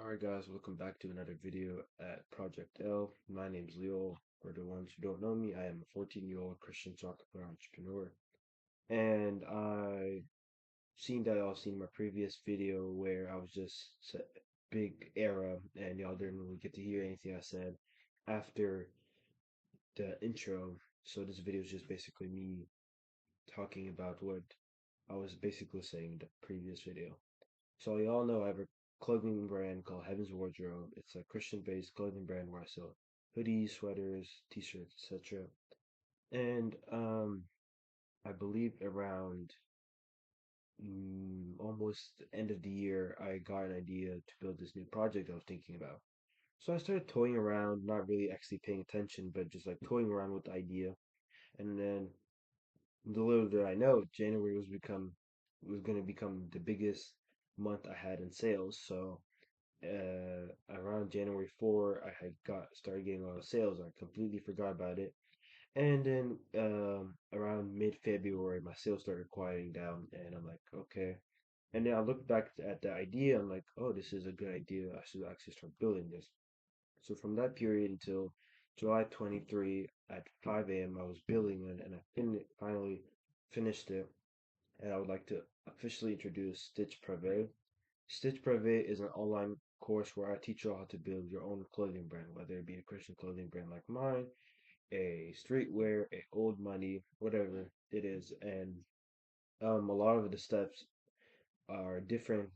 Alright guys, welcome back to another video at Project L. My name's Leo. For the ones who don't know me, I am a 14-year-old Christian soccer player entrepreneur. And I seen that y'all seen my previous video where I was just big era and y'all didn't really get to hear anything I said after the intro. So this video is just basically me talking about what I was basically saying in the previous video. So y'all know I have a clothing brand called Heaven's Wardrobe. It's a Christian-based clothing brand where I sell hoodies, sweaters, t-shirts, etc. And I believe around almost the end of the year, I got an idea to build this new project I was thinking about. So I started toying around, not really actually paying attention, but just like toying around with the idea. And then the little did I know, January was going to become the biggest month I had in sales. So around January 4, I had got started getting a lot of sales. I completely forgot about it. And then around mid-February, my sales started quieting down, and I'm like, okay. And then I looked back at the idea. I'm like, oh, this is a good idea. I should actually start building this. So from that period until July 23 at 5 a.m., I was building it, and finally finished it. And I would like to officially introduce Stich Prive. Stich Prive is an online course where I teach you how to build your own clothing brand, whether it be a Christian clothing brand like mine, a streetwear, a old money, whatever it is. And a lot of the steps are different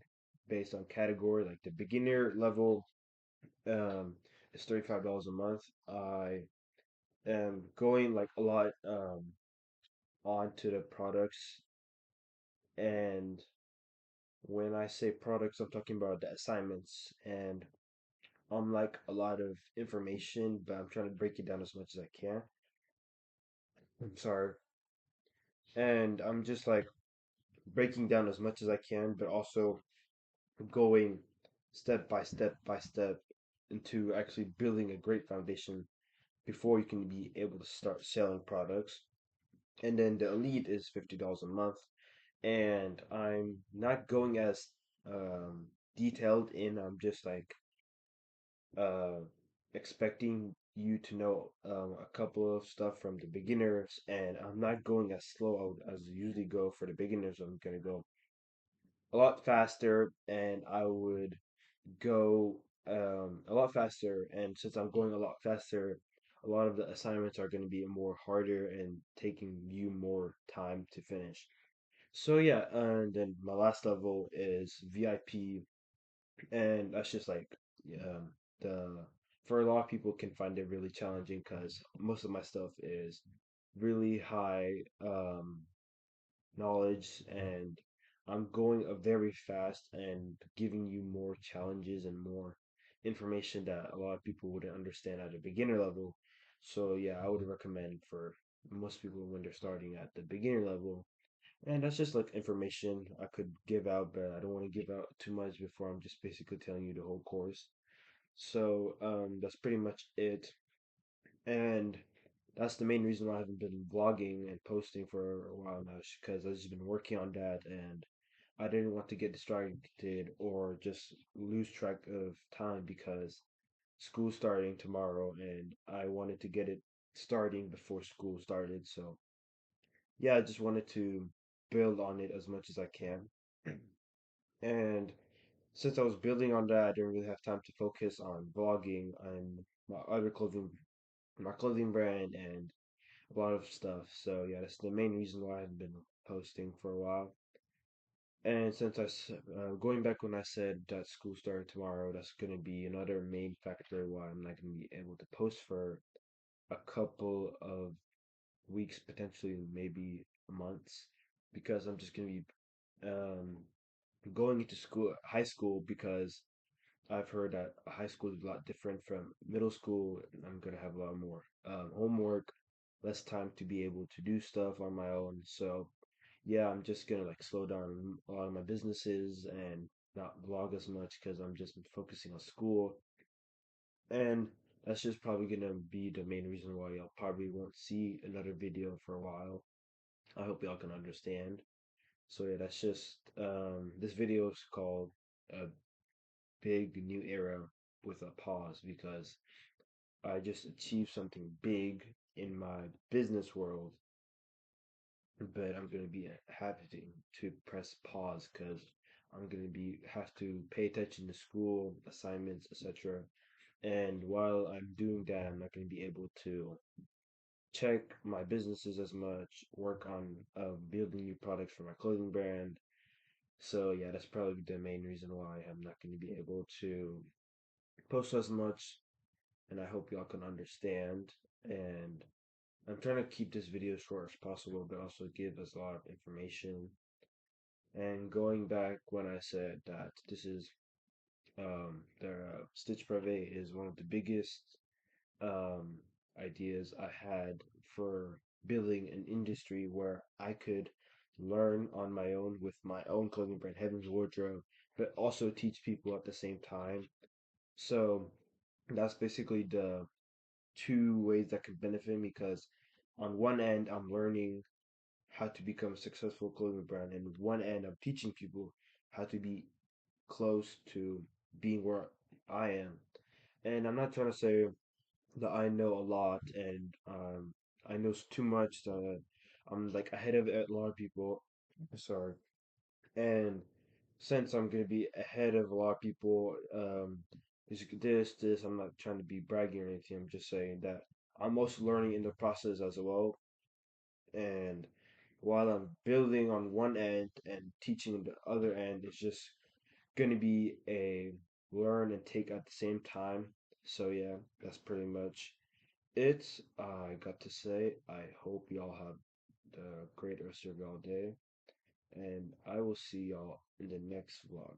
based on category. Like the beginner level um, is $35 a month. I am going like a lot onto the products, and when I say products, I'm talking about the assignments and like a lot of information, but I'm trying to break it down as much as I can. I'm sorry. And I'm just like breaking down as much as I can, but also going step by step by step into actually building a great foundation before you can be able to start selling products. And then the elite is $50 a month. And I'm not going as detailed in, I'm just like uh, expecting you to know a couple of stuff from the beginners, and I'm not going as slow as I usually go for the beginners. I'm gonna go a lot faster, and I would go a lot faster. And since I'm going a lot faster, a lot of the assignments are going to be more harder and taking you more time to finish. So yeah, and then my last level is VIP, and that's just like the for a lot of people can find it really challenging because most of my stuff is really high knowledge, and I'm going very fast and giving you more challenges and more information that a lot of people wouldn't understand at a beginner level. So yeah, I would recommend for most people when they're starting at the beginner level. And that's just like information I could give out, but I don't want to give out too much before I'm just basically telling you the whole course. So that's pretty much it. And that's the main reason why I haven't been vlogging and posting for a while now, because I've just been working on that, and I didn't want to get distracted or just lose track of time because school's starting tomorrow, and I wanted to get it starting before school started. So yeah, I just wanted to build on it as much as I can. And since I was building on that, I didn't really have time to focus on vlogging and my other my clothing brand, and a lot of stuff. So yeah, that's the main reason why I haven't been posting for a while. And since going back when I said that school started tomorrow, that's gonna be another main factor why I'm not gonna be able to post for a couple of weeks, potentially maybe months, because I'm just gonna be um, going into high school, because I've heard that high school is a lot different from middle school. I'm gonna have a lot more homework, less time to be able to do stuff on my own. So yeah, I'm just gonna like slow down a lot of my businesses and not vlog as much because I'm just focusing on school. And that's just probably gonna be the main reason why y'all probably won't see another video for a while. I hope y'all can understand. So yeah, that's just this video is called uh, big new era with a pause because I just achieved something big in my business world, but I'm gonna be happy to press pause because I'm gonna be have to pay attention to school assignments, etc. And while I'm doing that, I'm not gonna be able to check my businesses as much, work on building new products for my clothing brand. So yeah, that's probably the main reason why I'm not going to be able to post as much, and I hope y'all can understand. And I'm trying to keep this video short as possible, but also give us a lot of information. And going back when I said that this is the Stitch Prive is one of the biggest um, ideas I had for building an industry where I could learn on my own with my own clothing brand, Heaven's Wardrobe, but also teach people at the same time. So that's basically the two ways that could benefit me because on one end, I'm learning how to become a successful clothing brand, and one end, I'm teaching people how to be close to being where I am. And I'm not trying to say that I know a lot and I know too much that I'm like ahead of a lot of people. Sorry. And since I'm gonna be ahead of a lot of people, this, I'm not trying to be bragging or anything. I'm just saying that I'm also learning in the process as well. And while I'm building on one end and teaching the other end, it's just gonna be a learn and take at the same time. So yeah, that's pretty much it's I got to say. I hope y'all have the great rest of y'all day, and I will see y'all in the next vlog.